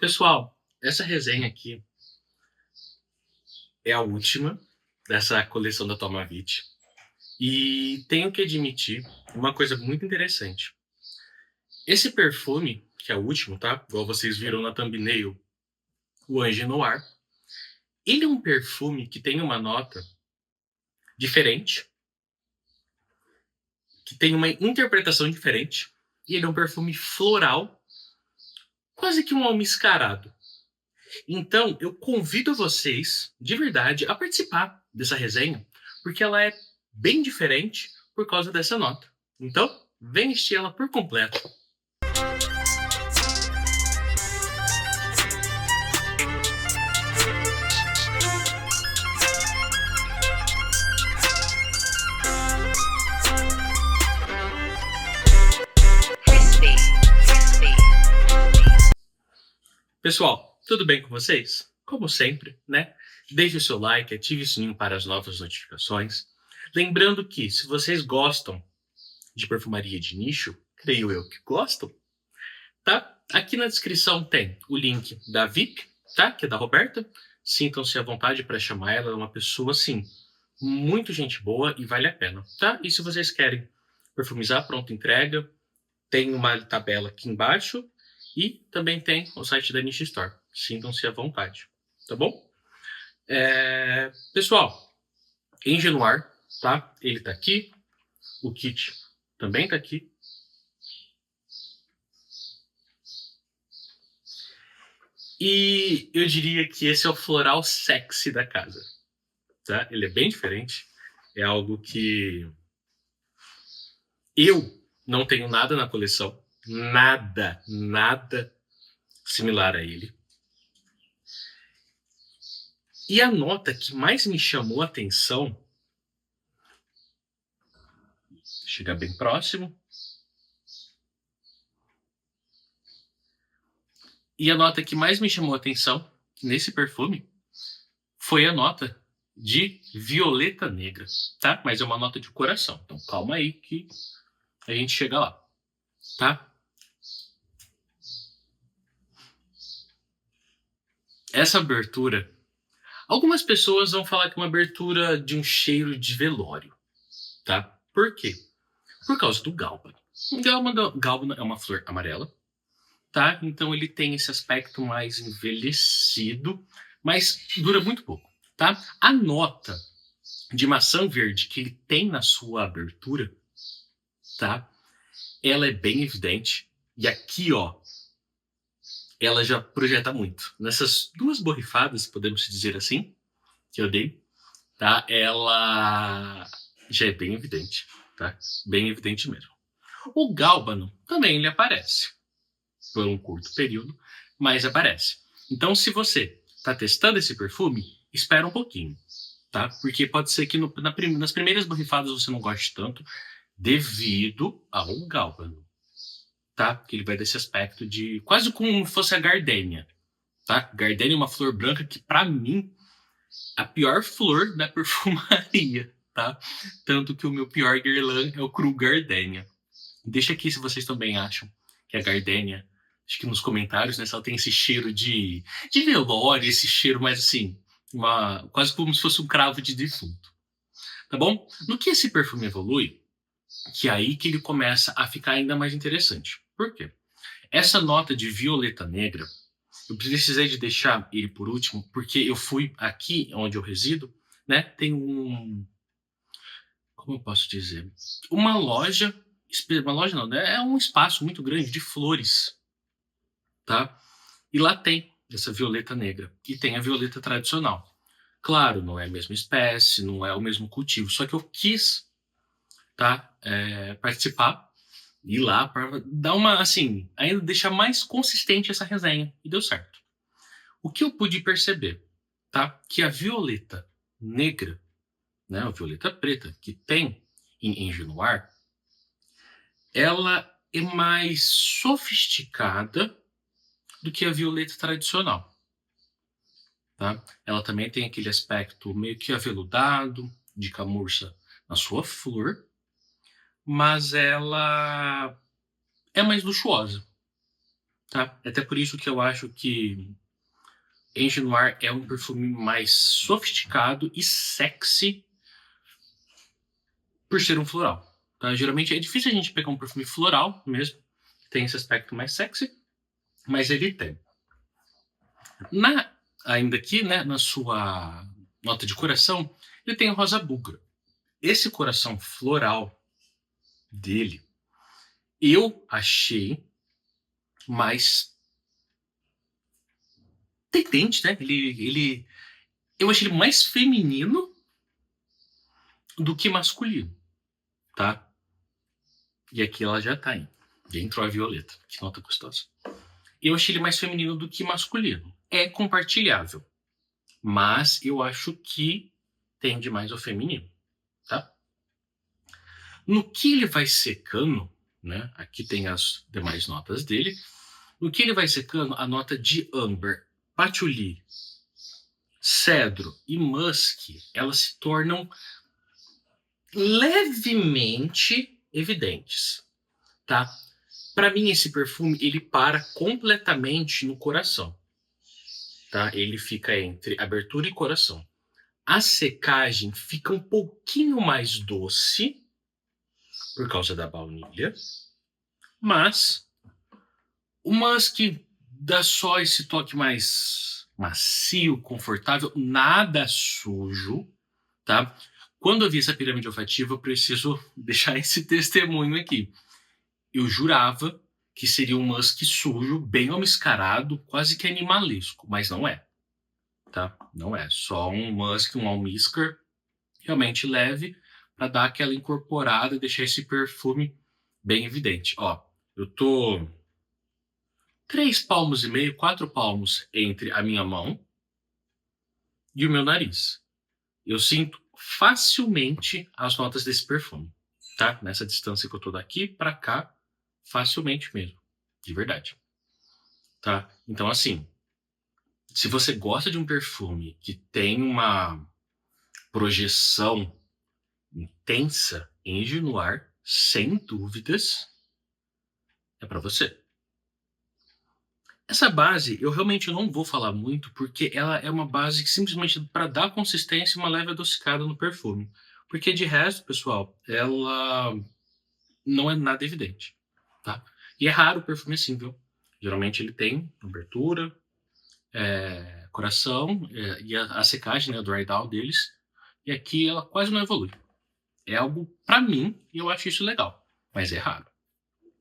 Pessoal, essa resenha aqui é a última dessa coleção da Tomavit. E tenho que admitir uma coisa muito interessante. Esse perfume, que é o último, tá? Igual vocês viram na thumbnail, o Ange Noir, ele é um perfume que tem uma nota diferente, que tem uma interpretação diferente, e ele é um perfume floral, quase que um almiscarado. Então, eu convido vocês, de verdade, a participar dessa resenha, porque ela é bem diferente por causa dessa nota. Então, vem vestir ela por completo. Pessoal, tudo bem com vocês? Como sempre, né? Deixe o seu like, ative o sininho para as novas notificações. Lembrando que, se vocês gostam de perfumaria de nicho, creio eu que gostam, tá? Aqui na descrição tem o link da VIP, tá? Que é da Roberta. Sintam-se à vontade para chamar ela. Ela é uma pessoa, assim, muito gente boa e vale a pena, tá? E se vocês querem perfumizar, pronta entrega, tem uma tabela aqui embaixo e também tem o site da Niche Store. Sintam-se à vontade, tá bom? Pessoal, Ange Noir, tá? Ele tá aqui. O kit também tá aqui. E eu diria que esse é o floral sexy da casa, tá? Ele é bem diferente. É algo que eu não tenho nada na coleção. Nada similar a ele. E a nota que mais me chamou a atenção, chega bem próximo, e a nota que mais me chamou a atenção nesse perfume foi a nota de violeta negra, tá? Mas é uma nota de coração, então calma aí que a gente chega lá, tá? Essa abertura, algumas pessoas vão falar que é uma abertura de um cheiro de velório, tá? Por quê? Por causa do Galban. O Galban é uma flor amarela, tá? Então ele tem esse aspecto mais envelhecido, mas dura muito pouco, tá? A nota de maçã verde que ele tem na sua abertura, tá? Ela é bem evidente. E aqui, ó, ela já projeta muito. Nessas duas borrifadas, podemos dizer assim, que eu dei, tá? Ela já é bem evidente, tá? Bem evidente mesmo. O Gálbano também ele aparece por um curto período, mas aparece. Então, se você está testando esse perfume, espera um pouquinho, tá? Porque pode ser que nas primeiras borrifadas você não goste tanto, devido ao Gálbano, tá? Porque ele vai desse aspecto de quase como se fosse a gardênia, tá? Gardênia é uma flor branca que, para mim, a pior flor da perfumaria, tá? Tanto que o meu pior guirland é o cru gardênia. Deixa aqui se vocês também acham que a gardênia, acho que nos comentários, né, se ela tem esse cheiro de velório, esse cheiro mais assim, quase como se fosse um cravo de defunto, tá bom? No que esse perfume evolui, que é aí que ele começa a ficar ainda mais interessante. Por quê? Essa nota de violeta negra, eu precisei de deixar ele por último, porque eu fui aqui onde eu resido, né, tem como eu posso dizer? Uma loja não, né? É um espaço muito grande de flores, tá? E lá tem essa violeta negra e tem a violeta tradicional. Claro, não é a mesma espécie, não é o mesmo cultivo, só que eu quis, tá, participar e ir lá para dar uma, assim, ainda deixar mais consistente essa resenha e deu certo. O que eu pude perceber, tá, que a violeta negra, né, a violeta preta que tem em Ange Noir, ela é mais sofisticada do que a violeta tradicional, tá? Ela também tem aquele aspecto meio que aveludado, de camurça na sua flor, mas ela é mais luxuosa, tá? É até por isso que eu acho que Engine Noir é um perfume mais sofisticado e sexy por ser um floral, tá? Geralmente é difícil a gente pegar um perfume floral mesmo, tem esse aspecto mais sexy, mas ele tem. Ainda aqui, né, na sua nota de coração, ele tem o rosa búlgaro. Esse coração floral dele, eu achei mais tendente, né? Eu achei ele mais feminino do que masculino, tá? E aqui ela já tá, hein? Já entrou a violeta, que nota gostosa. Eu achei ele mais feminino do que masculino. É compartilhável, mas eu acho que tende mais ao feminino, tá? No que ele vai secando, né? Aqui tem as demais notas dele. No que ele vai secando, a nota de âmbar, patchouli, cedro e musk, elas se tornam levemente evidentes, tá? Para mim esse perfume ele para completamente no coração, tá? Ele fica entre abertura e coração. A secagem fica um pouquinho mais doce por causa da baunilha, mas o musk dá só esse toque mais macio, confortável, nada sujo, tá? Quando eu vi essa pirâmide olfativa, eu preciso deixar esse testemunho aqui. Eu jurava que seria um musk sujo, bem almiscarado, quase que animalesco, mas não é, tá? Não é, só um musk, um almíscar realmente leve para dar aquela incorporada e deixar esse perfume bem evidente. Ó, eu tô 3,5 palmos, 4 palmos entre a minha mão e o meu nariz. Eu sinto facilmente as notas desse perfume, tá? Nessa distância que eu tô daqui para cá, facilmente mesmo, de verdade, tá? Então, assim, se você gosta de um perfume que tem uma projeção intensa em Noir, sem dúvidas, é para você. Essa base, eu realmente não vou falar muito, porque ela é uma base que simplesmente para dar consistência e uma leve adocicada no perfume. Porque de resto, pessoal, ela não é nada evidente, tá? E é raro o perfume assim, viu? Geralmente ele tem abertura, coração e a secagem, né, o dry down deles. E aqui ela quase não evolui. É algo para mim e eu acho isso legal, mas é raro,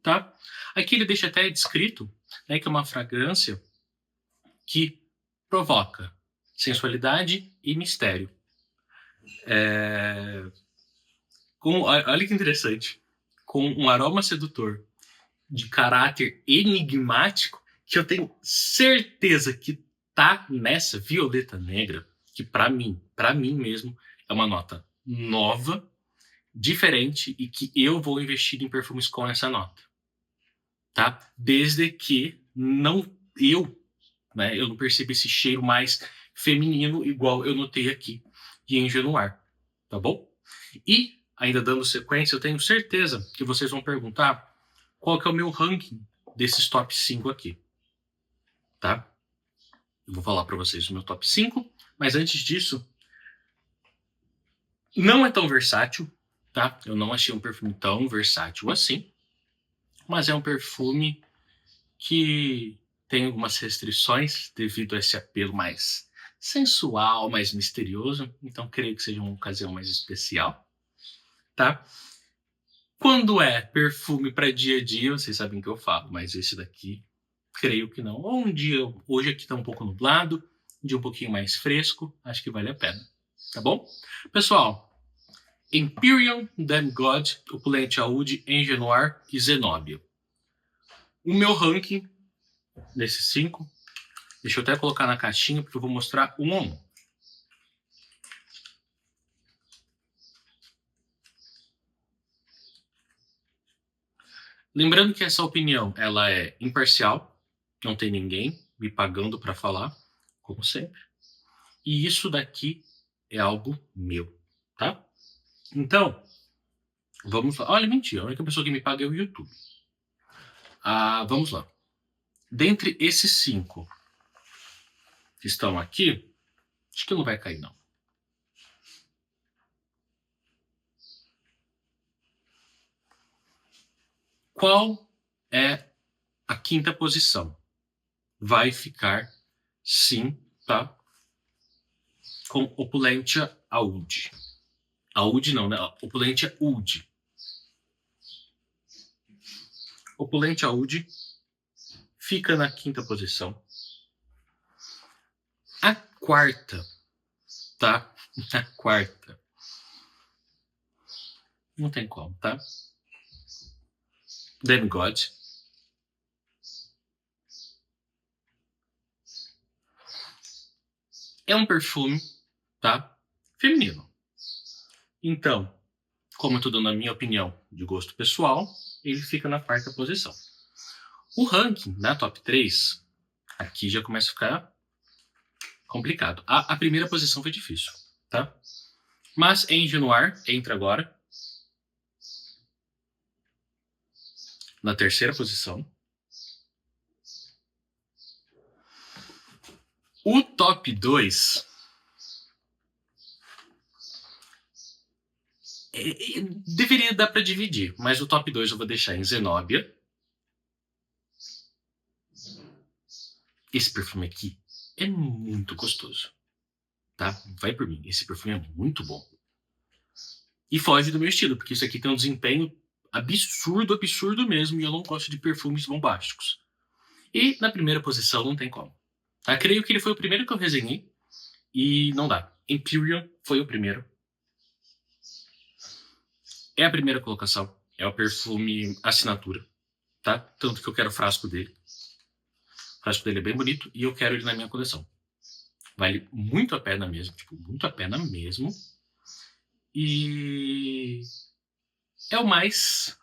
tá? Aqui ele deixa até descrito, né, que é uma fragrância que provoca sensualidade e mistério. Olha que interessante. Com um aroma sedutor de caráter enigmático, que eu tenho certeza que tá nessa violeta negra, que para mim mesmo, é uma nota nova, diferente e que eu vou investir em perfumes com essa nota, tá? Desde que eu não percebo esse cheiro mais feminino igual eu notei aqui de Engine Noir, tá bom? E ainda dando sequência, eu tenho certeza que vocês vão perguntar qual que é o meu ranking desses top 5 aqui, tá? Eu vou falar para vocês o meu top 5, mas antes disso, não é tão versátil, tá? Eu não achei um perfume tão versátil assim, mas é um perfume que tem algumas restrições devido a esse apelo mais sensual, mais misterioso, então creio que seja uma ocasião mais especial, tá? Quando é perfume para dia a dia, vocês sabem que eu falo, mas esse daqui, creio que não. Ou um dia, hoje aqui tá um pouco nublado, um dia um pouquinho mais fresco, acho que vale a pena, tá bom? Pessoal, Empyrean, Demigod, Opulente Oud, Engine Noir e Zenobia. O meu ranking desses 5, deixa eu até colocar na caixinha, porque eu vou mostrar um a um. Lembrando que essa opinião ela é imparcial, não tem ninguém me pagando para falar, como sempre. E isso daqui é algo meu, tá? Então, vamos lá. Olha, mentira, a única pessoa que me paga é o YouTube. Vamos lá. dentre esses 5 que estão aqui, acho que não vai cair, não. Qual é a 5ª posição? Vai ficar, sim, tá? Com Opulentia aude. Aude não, né? Opulentia ude. Opulentia aude fica na 5ª posição. A 4ª, tá? A 4ª. Não tem como, tá? Demigod. É um perfume, tá? Feminino. Então, como tudo na minha opinião, de gosto pessoal, ele fica na 4ª posição. O ranking na top 3, aqui já começa a ficar complicado. A primeira posição foi difícil, tá? Mas Envy Noir entra agora na 3ª posição. O top 2 deveria dar para dividir, mas o top 2 eu vou deixar em Zenobia. Esse perfume aqui é muito gostoso, tá? Vai por mim, esse perfume é muito bom. E foge do meu estilo, porque isso aqui tem um desempenho absurdo, absurdo mesmo, e eu não gosto de perfumes bombásticos. E na primeira posição não tem como. Tá? Creio que ele foi o primeiro que eu resenhei, e não dá. Imperial foi o primeiro. É a primeira colocação, é o perfume assinatura, tá? Tanto que eu quero o frasco dele. O frasco dele é bem bonito e eu quero ele na minha coleção. Vale muito a pena mesmo, tipo, muito a pena mesmo. E é o mais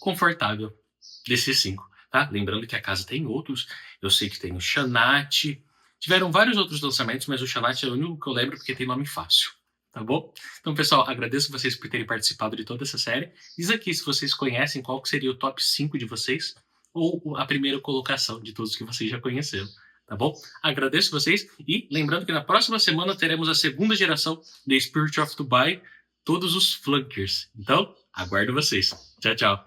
confortável desses 5, tá? Lembrando que a casa tem outros. Eu sei que tem o Chanat. Tiveram vários outros lançamentos, mas o Chanat é o único que eu lembro porque tem nome fácil, tá bom? Então, pessoal, agradeço vocês por terem participado de toda essa série. Diz aqui se vocês conhecem qual que seria o top 5 de vocês ou a primeira colocação de todos que vocês já conheceram, tá bom? Agradeço vocês e lembrando que na próxima semana teremos a 2ª geração de Spirit of Dubai, todos os flankers. Então, aguardo vocês. Tchau, tchau.